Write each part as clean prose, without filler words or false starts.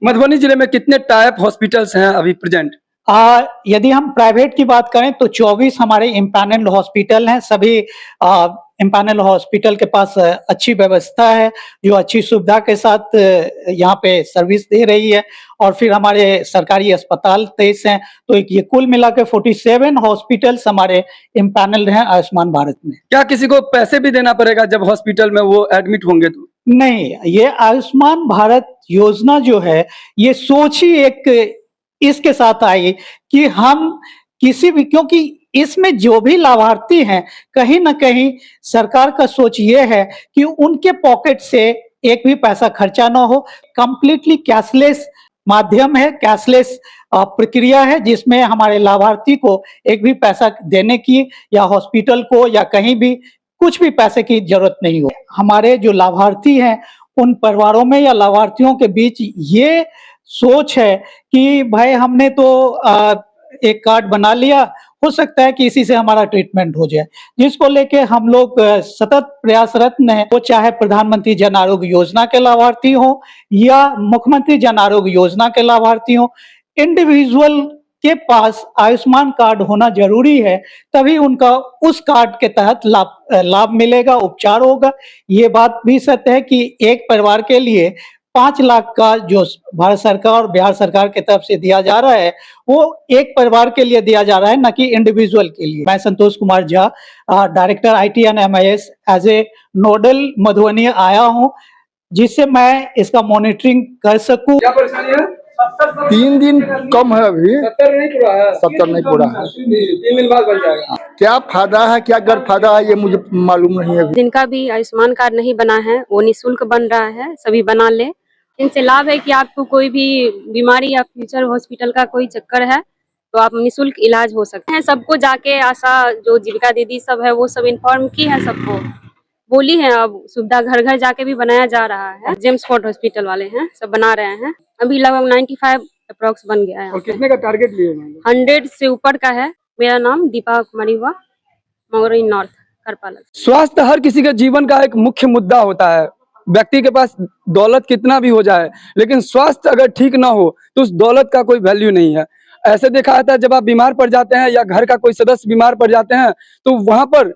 मधुबनी जिले में कितने टाइप हॉस्पिटल्स हैं अभी प्रेजेंट? यदि हम प्राइवेट की बात करें तो 24 हमारे इम्पैनल्ड हॉस्पिटल हैं। सभी इम्पैनल्ड हॉस्पिटल के पास अच्छी व्यवस्था है, जो अच्छी सुविधा के साथ यहाँ पे सर्विस दे रही है। और फिर हमारे सरकारी अस्पताल 23 हैं, तो ये कुल मिला के 47 हॉस्पिटल्स हमारे इम्पैनल्ड हैं आयुष्मान भारत में। क्या किसी को पैसे भी देना पड़ेगा जब हॉस्पिटल में वो एडमिट होंगे तो? नहीं, ये आयुष्मान भारत योजना जो है, ये सोच ही एक इसके साथ आई कि हम किसी भी, क्योंकि इसमें जो भी लाभार्थी हैं, कहीं ना कहीं सरकार का सोच ये है कि उनके पॉकेट से एक भी पैसा खर्चा ना हो। कंप्लीटली कैशलेस माध्यम है, कैशलेस प्रक्रिया है, जिसमें हमारे लाभार्थी को एक भी पैसा देने की या हॉस्पिटल को या कहीं भी कुछ भी पैसे की जरूरत नहीं हो। हमारे जो लाभार्थी हैं, उन परिवारों में या लाभार्थियों के बीच ये सोच है कि भाई हमने तो एक कार्ड बना लिया, हो सकता है कि इसी से हमारा ट्रीटमेंट हो जाए, जिसको लेके हम लोग सतत प्रयासरत हैं। वो चाहे प्रधानमंत्री जन आरोग्य योजना के लाभार्थी हो या मुख्यमंत्री जन आरोग्य योजना के लाभार्थी हो, इंडिविजुअल के पास आयुष्मान कार्ड होना जरूरी है, तभी उनका उस कार्ड के तहत लाभ मिलेगा, उपचार होगा। ये बात भी सत्य है कि एक परिवार के लिए 5 लाख का जो भारत सरकार और बिहार सरकार की तरफ से दिया जा रहा है, वो एक परिवार के लिए दिया जा रहा है, न कि इंडिविजुअल के लिए। मैं Santosh Kumar Jha, director IT and MIS as a nodal Madhubani आया हूँ, जिससे मैं इसका मॉनिटरिंग कर सकूं। क्या परेशानी है? 3 दिन कम है अभी। 70 नहीं पूरा है? 70 नहीं पूरा है। 3 दिन बाद बन जाएगा। क्या फायदा है, क्या गैर फायदा है, ये मुझे मालूम नहीं है। जिनका भी आयुष्मान कार्ड नहीं बना है, वो निःशुल्क बन रहा है, सभी बना ले। इनसे लाभ है कि आपको कोई भी बीमारी या फ्यूचर हॉस्पिटल का कोई चक्कर है तो आप निःशुल्क इलाज हो सकते हैं। सबको जाके आशा जो जीविका दीदी सब है वो सब इन्फॉर्म की है, सबको बोली है। अब सुविधा घर घर जाके भी बनाया जा रहा है। जेम्स फोर्ड हॉस्पिटल वाले हैं, सब बना रहे हैं। अभी लगभग 95 अप्रोक्स बन गया है। और कितने का टारगेट लिए? 100 से ऊपर का है। मेरा नाम दीपा कुमारी हुआ, मंगरौनी नॉर्थ करपाला। स्वास्थ्य हर किसी के जीवन का एक मुख्य मुद्दा होता है। व्यक्ति के पास दौलत कितना भी हो जाए, लेकिन स्वास्थ्य अगर ठीक ना हो तो उस दौलत का कोई वैल्यू नहीं है। ऐसे देखा जाता है, जब आप बीमार पड़ जाते हैं या घर का कोई सदस्य बीमार पड़ जाते हैं, तो वहां पर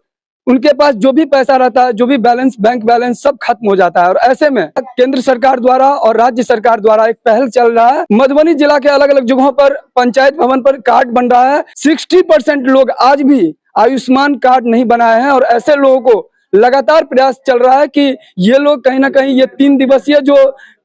उनके पास जो भी पैसा रहता है, जो भी बैलेंस, बैंक बैलेंस, सब खत्म हो जाता है। और ऐसे में केंद्र सरकार द्वारा और राज्य सरकार द्वारा एक पहल चल रहा है। मधुबनी जिला के अलग अलग जगहों पर पंचायत भवन पर कार्ड बन रहा है। 60% लोग आज भी आयुष्मान कार्ड नहीं बनाए हैं, और ऐसे लोगों को लगातार प्रयास चल रहा है कि ये लोग कहीं ना कहीं ये 3 दिवसीय जो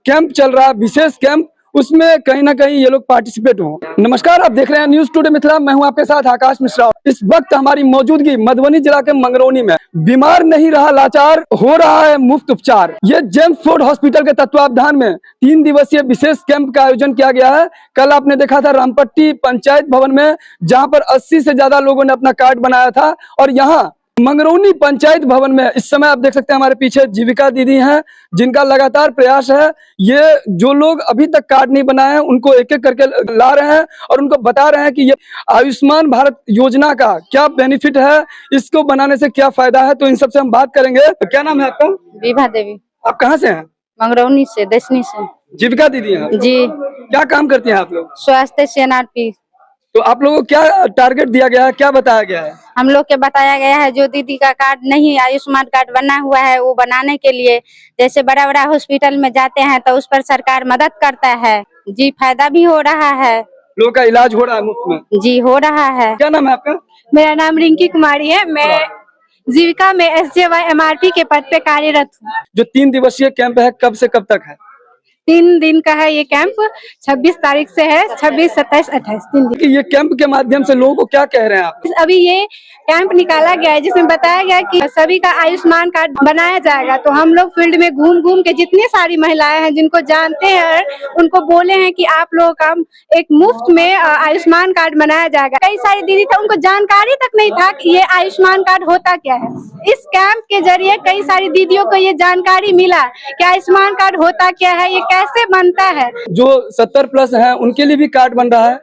कैंप चल रहा है, विशेष कैंप, उसमें कहीं ना कहीं ये लोग पार्टिसिपेट हों। नमस्कार, आप देख रहे हैं न्यूज टुडे मिथिला। मैं हूं आपके साथ आकाश मिश्रा। इस वक्त हमारी मौजूदगी मधुबनी जिला के मंगरौनी में। बीमार नहीं रहा लाचार, हो रहा है मुफ्त उपचार। ये जेम्स फोर्ड हॉस्पिटल के तत्वावधान में 3 दिवसीय विशेष कैंप का आयोजन किया गया है। कल आपने देखा था रामपट्टी पंचायत भवन में, जहाँ पर 80 से ज्यादा लोगों ने अपना कार्ड बनाया था। और यहाँ मंगरौनी पंचायत भवन में इस समय आप देख सकते हैं हमारे पीछे जीविका दीदी हैं, जिनका लगातार प्रयास है। ये जो लोग अभी तक कार्ड नहीं बनाए हैं, उनको एक एक करके ला रहे हैं और उनको बता रहे हैं कि ये आयुष्मान भारत योजना का क्या बेनिफिट है, इसको बनाने से क्या फायदा है। तो इन सबसे हम बात करेंगे। क्या नाम है आपका? विभा देवी। आप कहाँ से हैं? मंगरौनी से, दसनी से। जीविका दीदी हैं जी। क्या काम करती हैं आप लोग? स्वास्थ्य CNRP। तो आप लोगों को क्या टारगेट दिया गया है, क्या बताया गया है? हम लोग के बताया गया है, जो दीदी का कार्ड नहीं, आयुष्मान कार्ड बना हुआ है, वो बनाने के लिए, जैसे बड़ा बड़ा हॉस्पिटल में जाते हैं तो उस पर सरकार मदद करता है जी। फायदा भी हो रहा है, लोगों का इलाज हो रहा है मुफ्त में जी, हो रहा है। क्या नाम है आपका? मेरा नाम रिंकी कुमारी है। मैं जीविका में SJY MRP के पद पे कार्यरत हूँ। जो 3 दिवसीय कैंप है, कब से कब तक है? 3 दिन का है ये कैंप। 26 तारीख से है, 26, 27, 28 3 दिन। ये कैंप के माध्यम से लोगों को क्या कह रहे हैं आप? अभी ये कैंप निकाला गया है, जिसमें बताया गया कि सभी का आयुष्मान कार्ड बनाया जाएगा। तो हम लोग फील्ड में घूम घूम के जितनी सारी महिलाएं हैं जिनको जानते हैं, उनको बोले हैं कि आप लोगों का एक मुफ्त में आयुष्मान कार्ड बनाया जाएगा। कई सारी दीदी थे, उनको जानकारी तक नहीं था कि ये आयुष्मान कार्ड होता क्या है। इस कैंप के जरिए कई सारी दीदियों को ये जानकारी मिला कि आयुष्मान कार्ड होता क्या है, ये कैसे बनता है। जो 70+ हैं, उनके लिए भी कार्ड बन रहा है?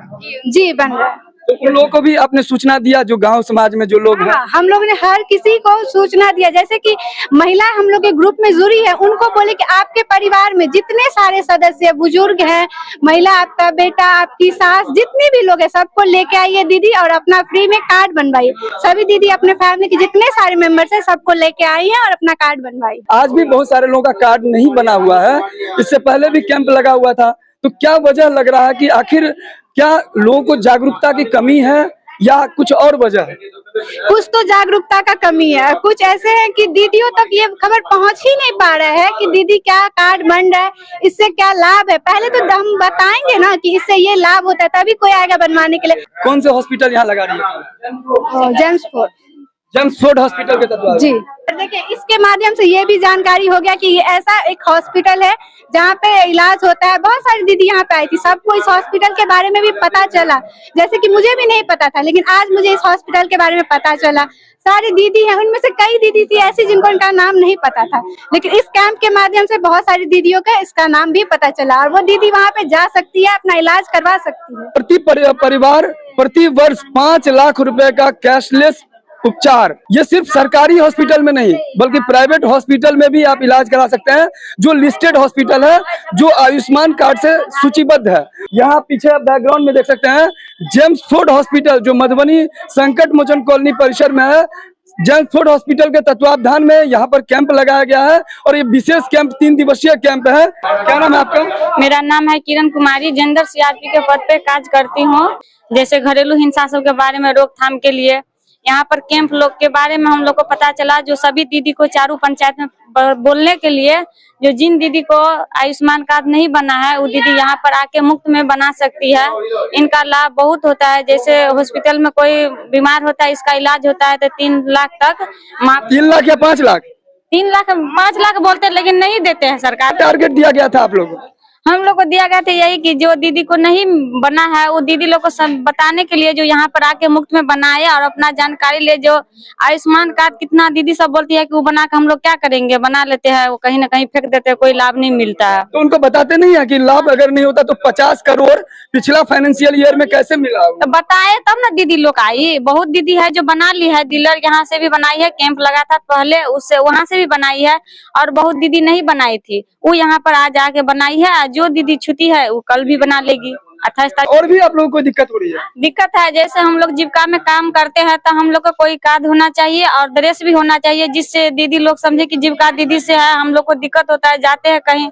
जी, बन रहा है। तो उन लोगों को भी आपने सूचना दिया, जो गांव समाज में जो लोग हैं? हाँ, हम लोग ने हर किसी को सूचना दिया। जैसे कि महिला हम लोग के ग्रुप में जुड़ी है, उनको बोले कि आपके परिवार में जितने सारे सदस्य बुजुर्ग हैं, महिला, आपका बेटा, आपकी सास, जितने भी लोग हैं, सबको लेके आइए दीदी और अपना फ्री में कार्ड बनवाइए। सभी दीदी अपने फैमिली के जितने सारे मेंबर्स हैं सबको लेके आई है और अपना कार्ड बनवाई। आज भी बहुत सारे लोगों का कार्ड नहीं बना हुआ है। इससे पहले भी कैंप लगा हुआ था, तो क्या वजह लग रहा है कि आखिर क्या लोगों को जागरूकता की कमी है या कुछ और वजह है? कुछ तो जागरूकता का कमी है, कुछ ऐसे हैं कि दीदियों तक ये खबर पहुंच ही नहीं पा रहा है कि दीदी क्या कार्ड बन रहा है, इससे क्या लाभ है। पहले तो हम बताएंगे ना कि इससे ये लाभ होता है, तभी कोई आएगा बनवाने के लिए। कौन से हॉस्पिटल यहाँ लगा रही है? जेम्सफोर्ड हॉस्पिटल के तत्वावधान। जी, देखिए इसके माध्यम से ये भी जानकारी हो गया कि ये ऐसा एक हॉस्पिटल है जहाँ पे इलाज होता है। बहुत सारी दीदी यहाँ पे आई थी, सबको इस हॉस्पिटल के बारे में भी पता चला, जैसे कि मुझे भी नहीं पता था, लेकिन आज मुझे इस हॉस्पिटल के बारे में पता चला। सारी दीदी हैं, उनमें से कई दीदी थी ऐसी जिनको इनका नाम नहीं पता था, लेकिन इस कैंप के माध्यम से बहुत सारी दीदियों का इसका नाम भी पता चला और वो दीदी वहाँ पे जा सकती है, अपना इलाज करवा सकती है। प्रति परिवार प्रति वर्ष 5 लाख रुपए का कैशलेस उपचार, ये सिर्फ सरकारी हॉस्पिटल में नहीं बल्कि प्राइवेट हॉस्पिटल में भी आप इलाज करा सकते हैं, जो लिस्टेड हॉस्पिटल है, जो आयुष्मान कार्ड से सूचीबद्ध है। यहाँ पीछे आप बैकग्राउंड में देख सकते हैं जेम्सफोर्ड हॉस्पिटल, जो मधुबनी संकट मोचन कॉलोनी परिसर में है। जेम्सफोर्ड हॉस्पिटल के तत्वावधान में यहाँ पर कैंप लगाया गया है और ये विशेष कैंप 3 दिवसीय कैंप है। क्या नाम है आपका? मेरा नाम है किरण कुमारी, जेंडर सीआरपी के पद पे कार्य करती हूँ। जैसे घरेलू हिंसा सब के बारे में रोकथाम के लिए यहाँ पर कैंप लोग के बारे में हम लोग को पता चला, जो सभी दीदी को चारों पंचायत में बोलने के लिए, जो जिन दीदी को आयुष्मान कार्ड नहीं बना है वो दीदी यहाँ पर आके मुफ्त में बना सकती है। इनका लाभ बहुत होता है। जैसे हॉस्पिटल में कोई बीमार होता है, इसका इलाज होता है तो 3 लाख तक। 3 लाख या 5 लाख? 3 लाख 5 लाख बोलते हैं, लेकिन नहीं देते हैं सरकार। टारगेट दिया गया था आप लोगों को? हम लोग को दिया गया था यही कि जो दीदी को नहीं बना है वो दीदी लोग को सब बताने के लिए, जो यहाँ पर आके मुफ्त में बनाए और अपना जानकारी ले। जो आयुष्मान कार्ड कितना दीदी सब बोलती है कि वो बना के हम लोग क्या करेंगे, बना लेते हैं, वो कहीं ना कहीं फेंक देते हैं, कोई लाभ नहीं मिलता है। तो उनको बताते नहीं है कि लाभ अगर नहीं होता तो 50 करोड़ पिछला फाइनेंशियल ईयर में कैसे मिला? तो बताए तब ना दीदी लोग आई। बहुत दीदी है जो बना ली है, डीलर यहाँ से भी बनाई है, कैंप लगा था पहले उससे, वहाँ से भी बनाई है, और बहुत दीदी नहीं बनाई थी, वो यहाँ पर आज आके बनाई है। जो दीदी छुट्टी है वो कल भी बना लेगी। 28 तारीख। और भी आप लोगों को दिक्कत हो रही है? दिक्कत है, जैसे हम लोग जीविका में काम करते हैं तो हम लोग को कोई कार्ड होना चाहिए और ड्रेस भी होना चाहिए, जिससे दीदी लोग समझे कि जीविका दीदी से है। हम लोग को दिक्कत होता है, जाते हैं कहीं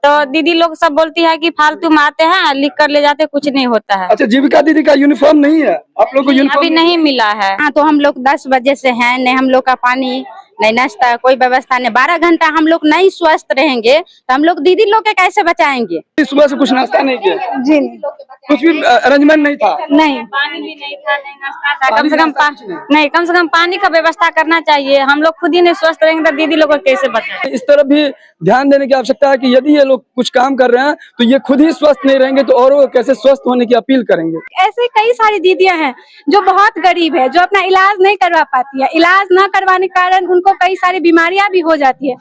तो दीदी लोग सब बोलती है कि फालतू में आते हैं, लिख कर ले जाते, कुछ नहीं होता है। अच्छा, जीविका दीदी का यूनिफॉर्म नहीं है आप लोग को? यूनिफॉर्म अभी नहीं मिला है। हाँ, तो हम लोग 10 बजे से हैं, नहीं हम लोग का पानी नहीं, नाश्ता, कोई व्यवस्था नहीं। 12 घंटा हम लोग नहीं स्वस्थ रहेंगे तो हम लोग दीदी लोग के कैसे बचाएंगे? सुबह से कुछ नाश्ता नहीं किया? जी कुछ भी अरेंजमेंट नहीं था? नहीं, पानी भी नहीं था, नहीं नाश्ता था। कम से कम पानी का व्यवस्था करना चाहिए। हम लोग खुद ही नहीं स्वस्थ रहेंगे तो दीदी लोग को कैसे बताएं? इस तरफ भी ध्यान देने की आवश्यकता है कि यदि ये लोग कुछ काम कर रहे हैं तो ये खुद ही स्वस्थ नहीं रहेंगे तो औरों को कैसे स्वस्थ होने की अपील करेंगे? ऐसे कई सारी दीदियां हैं जो बहुत गरीब है, जो अपना इलाज नहीं करवा पाती है। इलाज न करवाने के कारण उनको कई सारी बीमारियां भी हो जाती है।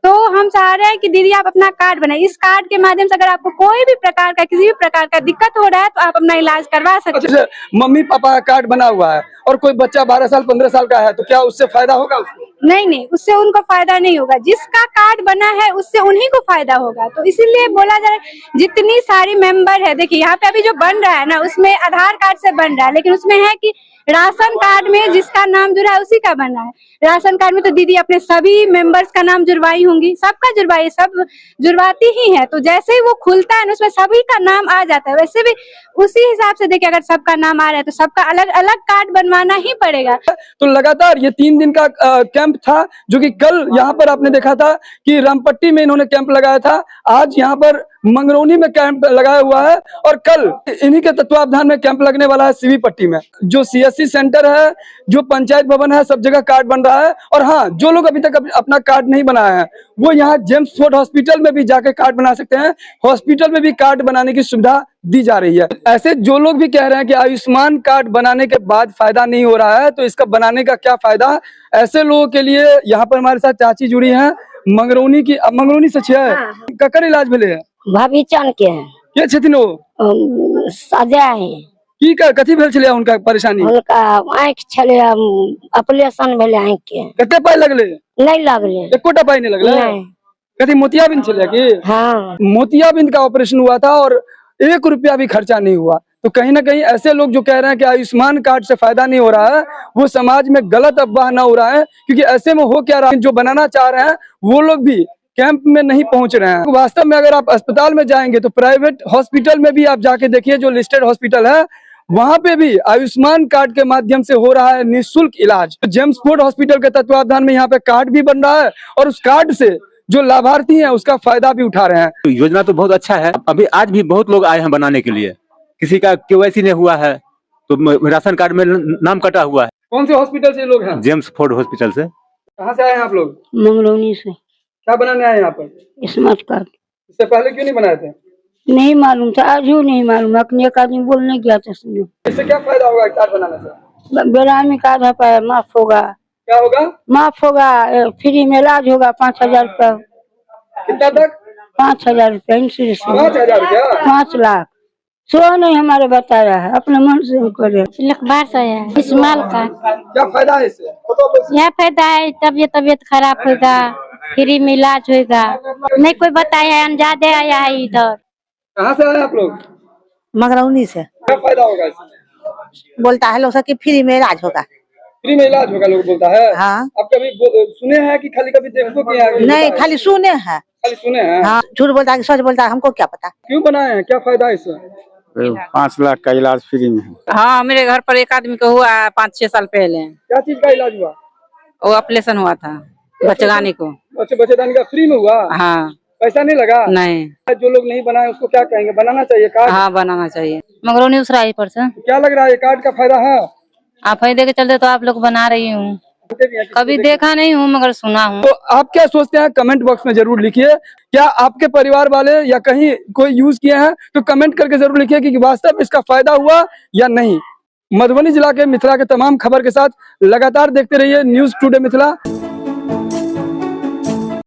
तो हम चाह रहे हैं कि दीदी आप अपना कार्ड बनाए। इस कार्ड के माध्यम से अगर आपको कोई भी प्रकार का, किसी भी प्रकार का दिक्कत हो रहा है तो आप अपना इलाज करवा सकते हैं। मम्मी पापा का कार्ड बना हुआ है और कोई बच्चा 12 साल 15 साल का है तो क्या उससे फायदा होगा उसको? नहीं, उससे उनको फायदा नहीं होगा। जिसका कार्ड बना है उससे उन्हीं को फायदा होगा। तो इसीलिए बोला जा रहा है जितनी सारी मेंबर है, देखिए यहाँ पे अभी जो बन रहा है ना, उसमें आधार कार्ड से बन रहा है, लेकिन उसमें है कि राशन कार्ड में जिसका नाम जुड़ा है उसी का बना है। राशन कार्ड में तो दीदी अपने सभी मेंबर्स का नाम जुड़वाई होंगी, सबका जुड़वाई, सब जुड़वाती ही है। तो जैसे ही वो खुलता है ना, उसमें सभी का नाम आ जाता है। वैसे भी उसी हिसाब से देखिए, अगर सबका नाम आ रहा है तो सबका अलग अलग कार्ड बनवाना ही पड़ेगा। तो लगातार ये 3 दिन का कैंप था, जो कि कल यहाँ पर आपने देखा था कि रामपट्टी में इन्होंने कैंप लगाया था, आज यहाँ पर मंगरौनी में कैंप लगाया हुआ है और कल इन्हीं के तत्वावधान में कैंप लगने वाला है सीवी पट्टी में। जो CSC सेंटर है, जो पंचायत भवन है, सब जगह कार्ड बन रहा है। और हाँ, जो लोग अभी तक अपना कार्ड नहीं बनाया है वो यहाँ जेम्सफोर्ड हॉस्पिटल में भी जाके कार्ड बना सकते हैं। हॉस्पिटल में भी कार्ड बनाने की सुविधा दी जा रही है। ऐसे जो लोग भी कह रहे हैं कि आयुष्मान कार्ड बनाने के बाद फायदा नहीं हो रहा है, तो इसका बनाने का क्या फायदा, ऐसे लोगों के लिए यहाँ पर हमारे साथ चाची जुड़ी है मंगरौनी की। मंगरौनी से है ककर इलाज मिले है भाभी चान के हैं के छथिन ओ सजा है की कथी भेल छलै उनका परेशानी? हुनका आँखि छलै, ऑपरेशन भेलै आँखि के। कते पाई लगले? नहीं लगले। एकोटा पाई नहीं लगले? नहीं। कथी मोतियाबिंद छलै की? हाँ। मोतियाबिंद का ऑपरेशन हुआ था और 1 रुपया भी खर्चा नहीं हुआ। तो कहीं ना कहीं ऐसे लोग जो कह रहे हैं कि आयुष्मान कार्ड से फायदा नहीं हो रहा है, वो समाज में गलत अफवाह ना हो रहा है, क्योंकि ऐसे में हो क्या रहा है, जो बनाना चाह रहे हैं वो लोग भी कैंप में नहीं पहुंच रहे हैं। वास्तव में अगर आप अस्पताल में जाएंगे तो प्राइवेट हॉस्पिटल में भी आप जाके देखिए, जो लिस्टेड हॉस्पिटल है वहां पे भी आयुष्मान कार्ड के माध्यम से हो रहा है निःशुल्क इलाज। जेम्स फोर्ड हॉस्पिटल के तत्वावधान में यहाँ पे कार्ड भी बन रहा है और उस कार्ड से जो लाभार्थी हैं उसका फायदा भी उठा रहे हैं। योजना तो बहुत अच्छा है। अभी आज भी बहुत लोग आए हैं बनाने के लिए। किसी का केवाईसी नहीं हुआ है तो राशन कार्ड में नाम कटा हुआ है। कौन से हॉस्पिटल से लोग हैं? जेम्स फोर्ड हॉस्पिटल से। कहाँ से आए हैं आप लोग? मंगरौनी से। क्या बनाने आए यहाँ पर? Smart card. इससे पहले क्यों नहीं बनाए थे? नहीं मालूम था, आज नहीं मालूम। अपने एक आदमी बोलने गया था, सुनो। इससे क्या फायदा होगा कार्ड बनाने से? बेरामी कार्ड है पाया माफ होगा। क्या होगा? माफ होगा, फ्री में इलाज होगा। 5,000 रुपया। कितना तक? 5,000 रुपया इंश्योरेंस। 5,000 रुपया? 5 लाख। सो नहीं हमारे बताया है, अपने मन से हम करे। लखबार से है इस्माल का। क्या फायदा है इससे? यह फायदा है, तबियत खराब होगा, फ्री में इलाज होगा। नहीं कोई बताया है, अनजादे आया है इधर। कहाँ से आए आप लोग? मंगरौनी से। क्या फायदा होगा इससे? बोलता है लोग सब कि फ्री में इलाज होगा। फ्री में इलाज होगा लोग बोलता है। हाँ। आप कभी सुने हैं कि खाली कभी देखो किया है? नहीं, खाली सुने हैं। खाली सुने हैं? हाँ, झूठ बोलता है कि सच बोलता है, हमको क्या पता। क्यों बनाए हैं? क्या फायदा है इससे? 5 लाख का इलाज फ्री में है। हाँ, मेरे घर पर एक आदमी को हुआ 5-6 साल पहले। क्या चीज का इलाज हुआ? वो ऑपरेशन हुआ था बच्चेदानी को। अच्छा, बच्चेदानी का फ्री में हुआ? हाँ। पैसा नहीं लगा? नहीं। जो लोग नहीं बनाए उसको क्या कहेंगे? बनाना चाहिए कार्ड? हाँ, बनाना चाहिए। मंगरौनी उसराही पर से। क्या लग रहा है कार्ड का फायदा है? आप फायदे के चलते तो आप लोग बना रही हूँ। कभी देखा नहीं हूँ मगर सुना हूँ। तो आप क्या सोचते हैं कमेंट बॉक्स में जरूर लिखिए। क्या आपके परिवार वाले या कहीं कोई यूज किए हैं तो कमेंट करके जरूर लिखिए कि वास्तव में इसका फायदा हुआ या नहीं। मधुबनी जिला के मिथिला के तमाम खबर के साथ लगातार देखते रहिए न्यूज़ टुडे मिथिला।